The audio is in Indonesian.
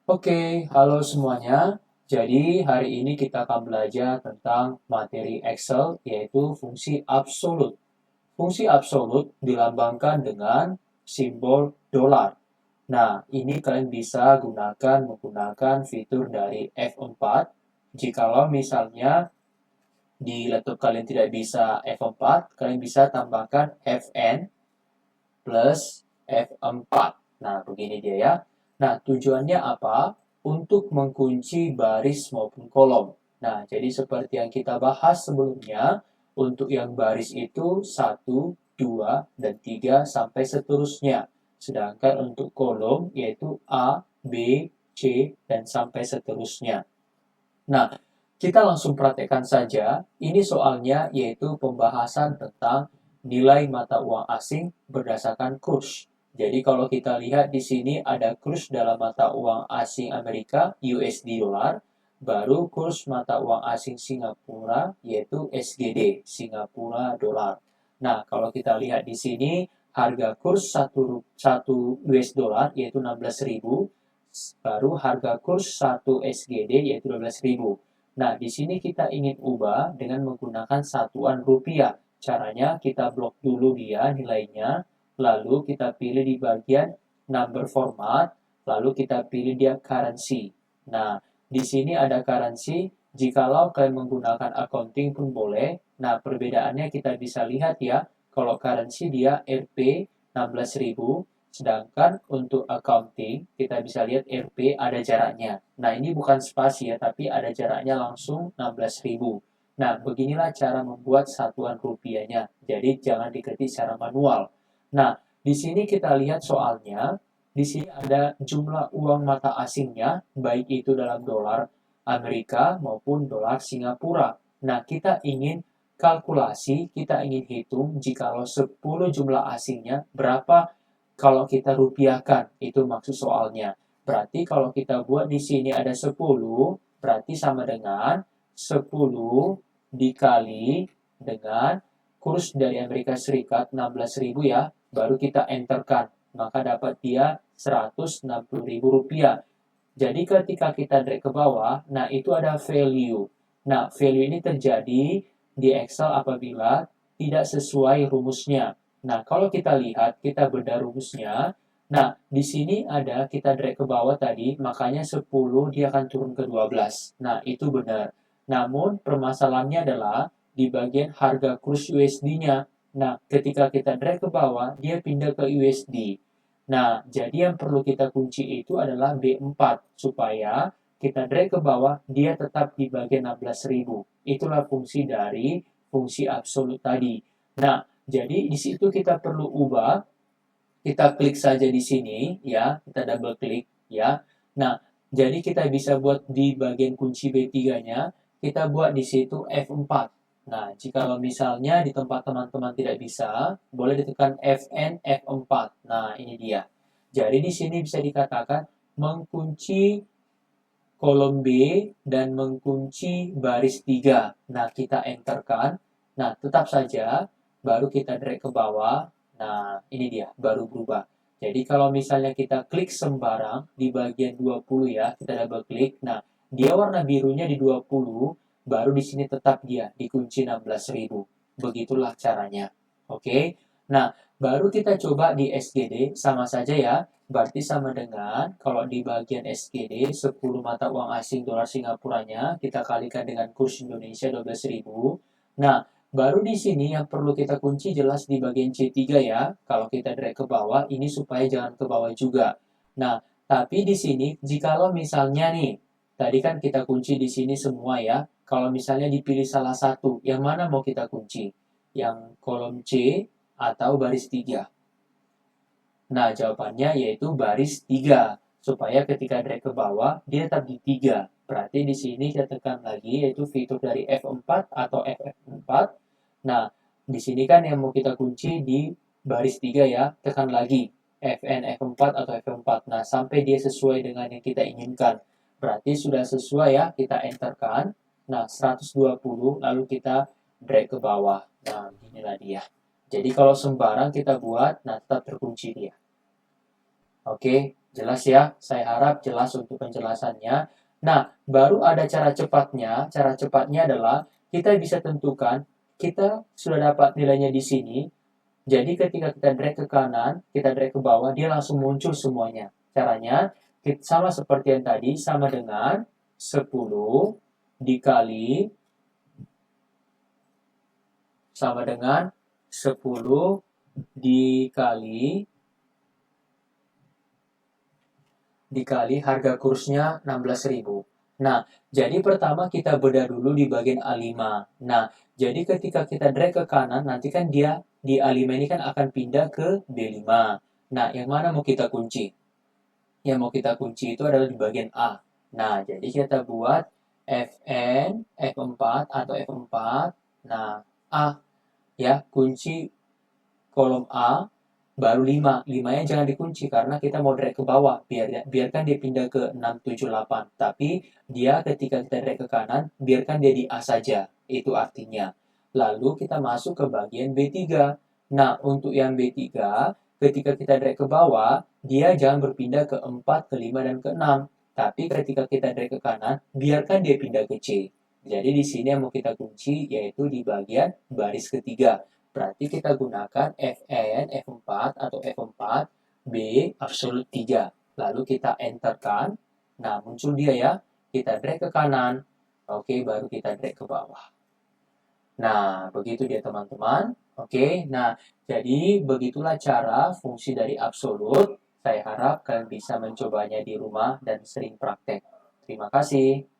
Oke, halo semuanya. Jadi, hari ini kita akan belajar tentang materi Excel, yaitu fungsi absolut. Fungsi absolut dilambangkan dengan simbol dolar. Nah, ini kalian bisa gunakan menggunakan fitur dari F4. Jikalau misalnya di laptop kalian tidak bisa F4, kalian bisa tambahkan Fn plus F4. Nah, begini dia ya. Nah, tujuannya apa? Untuk mengunci baris maupun kolom. Nah, jadi seperti yang kita bahas sebelumnya, untuk yang baris itu satu, 2, dan 3 sampai seterusnya. Sedangkan untuk kolom yaitu A, B, C, dan sampai seterusnya. Nah, kita langsung praktekkan saja. Ini soalnya yaitu pembahasan tentang nilai mata uang asing berdasarkan kurs. Jadi kalau kita lihat di sini ada kurs dalam mata uang asing Amerika, USD dolar, baru kurs mata uang asing Singapura yaitu SGD, Singapura dolar. Nah, kalau kita lihat di sini harga kurs satu US dollar yaitu 16.000, baru harga kurs 1 SGD yaitu 12.000. Nah, di sini kita ingin ubah dengan menggunakan satuan rupiah. Caranya kita blok dulu dia nilainya, lalu kita pilih di bagian number format, lalu kita pilih dia currency. Nah, di sini ada currency, jikalau kalian menggunakan accounting pun boleh. Nah, perbedaannya kita bisa lihat ya, kalau currency dia Rp 16.000, sedangkan untuk accounting, kita bisa lihat RP ada jaraknya. Nah, ini bukan spasi ya, tapi ada jaraknya langsung 16.000. Nah, beginilah cara membuat satuan rupiahnya. Jadi, jangan diketik secara manual. Nah, di sini kita lihat soalnya, di sini ada jumlah uang mata asingnya, baik itu dalam dolar Amerika maupun dolar Singapura. Nah, kita ingin kalkulasi, kita ingin hitung jikalau 10 jumlah asingnya berapa kalau kita rupiahkan, itu maksud soalnya. Berarti kalau kita buat di sini ada 10, berarti sama dengan 10 dikali dengan kurs dari Amerika Serikat 16.000 ya, baru kita enterkan. Maka dapat dia 160.000 rupiah. Jadi ketika kita drag ke bawah, nah itu ada value. Nah, value ini terjadi di Excel apabila tidak sesuai rumusnya. Nah, kalau kita lihat, kita bedah rumusnya. Nah, di sini ada kita drag ke bawah tadi, makanya 10 dia akan turun ke 12. Nah, itu benar. Namun, permasalahannya adalah di bagian harga kurs USD-nya. Nah, ketika kita drag ke bawah, dia pindah ke USD. Nah, jadi yang perlu kita kunci itu adalah B4 supaya kita drag ke bawah, dia tetap di bagian 16.000. Itulah fungsi dari fungsi absolut tadi. Nah, jadi di situ kita perlu ubah, kita klik saja di sini ya, kita double klik ya. Nah, jadi kita bisa buat di bagian kunci B3-nya, kita buat di situ F4. Nah, jika misalnya di tempat teman-teman tidak bisa, boleh ditekan Fn F4. Nah, ini dia. Jadi di sini bisa dikatakan mengunci kolom B dan mengunci baris 3. Nah, kita enterkan. Nah, tetap saja baru kita drag ke bawah. Nah, ini dia, baru berubah. Jadi kalau misalnya kita klik sembarang di bagian 20 ya, kita double klik. Nah, dia warna birunya di 20, baru di sini tetap dia dikunci 16.000. Begitulah caranya. Oke. Nah, baru kita coba di SGD sama saja ya. Berarti sama dengan kalau di bagian SGD 10 mata uang asing dolar Singapuranya kita kalikan dengan kurs Indonesia 12.000. Nah, baru di sini yang perlu kita kunci jelas di bagian C3 ya. Kalau kita drag ke bawah ini supaya jangan ke bawah juga. Nah, tapi di sini jikalau misalnya nih, tadi kan kita kunci di sini semua ya. Kalau misalnya dipilih salah satu, yang mana mau kita kunci? Yang kolom C atau baris 3? Nah, jawabannya yaitu baris 3. Supaya ketika drag ke bawah, dia tetap di 3. Berarti di sini saya tekan lagi, yaitu fitur dari F4 atau FF4. Nah, di sini kan yang mau kita kunci di baris 3 ya. Tekan lagi Fn F4 atau F4. Nah, sampai dia sesuai dengan yang kita inginkan. Berarti sudah sesuai ya, kita enterkan. Nah, 120, lalu kita drag ke bawah. Nah, inilah dia. Jadi kalau sembarang kita buat, nah tetap terkunci dia. Oke, Jelas ya, saya harap jelas untuk penjelasannya. Nah, baru ada cara cepatnya. Cara cepatnya adalah kita bisa tentukan, kita sudah dapat nilainya di sini. Jadi ketika kita drag ke kanan, kita drag ke bawah, dia langsung muncul semuanya. Caranya, sama seperti yang tadi, sama dengan 10 dikali, sama dengan 10 dikali harga kursnya 16.000. Nah, jadi pertama kita bedah dulu di bagian A5. Nah, jadi ketika kita drag ke kanan, nanti kan dia di A5 ini kan akan pindah ke B5. Nah, yang mana mau kita kunci? Yang mau kita kunci itu adalah di bagian A. Nah, jadi kita buat Fn, F4 atau F4. Nah, A ya, kunci kolom A baru 5. 5-nya jangan dikunci karena kita mau drag ke bawah. Biarkan dia pindah ke 6, 7, 8. Tapi dia ketika kita drag ke kanan, biarkan dia di A saja. Itu artinya. Lalu kita masuk ke bagian B3. Nah, untuk yang B3, ketika kita drag ke bawah, dia jangan berpindah ke 4, ke 5, dan ke 6. Tapi ketika kita drag ke kanan, biarkan dia pindah ke C. Jadi di sini yang mau kita kunci yaitu di bagian baris ketiga. Berarti kita gunakan Fn, F4 atau F4, B absolut 3. Lalu kita enterkan. Nah, muncul dia ya. Kita drag ke kanan. Oke, baru kita drag ke bawah. Nah, begitu dia teman-teman. Oke, nah jadi begitulah cara fungsi dari absolut. Saya harap kalian bisa mencobanya di rumah dan sering praktek. Terima kasih.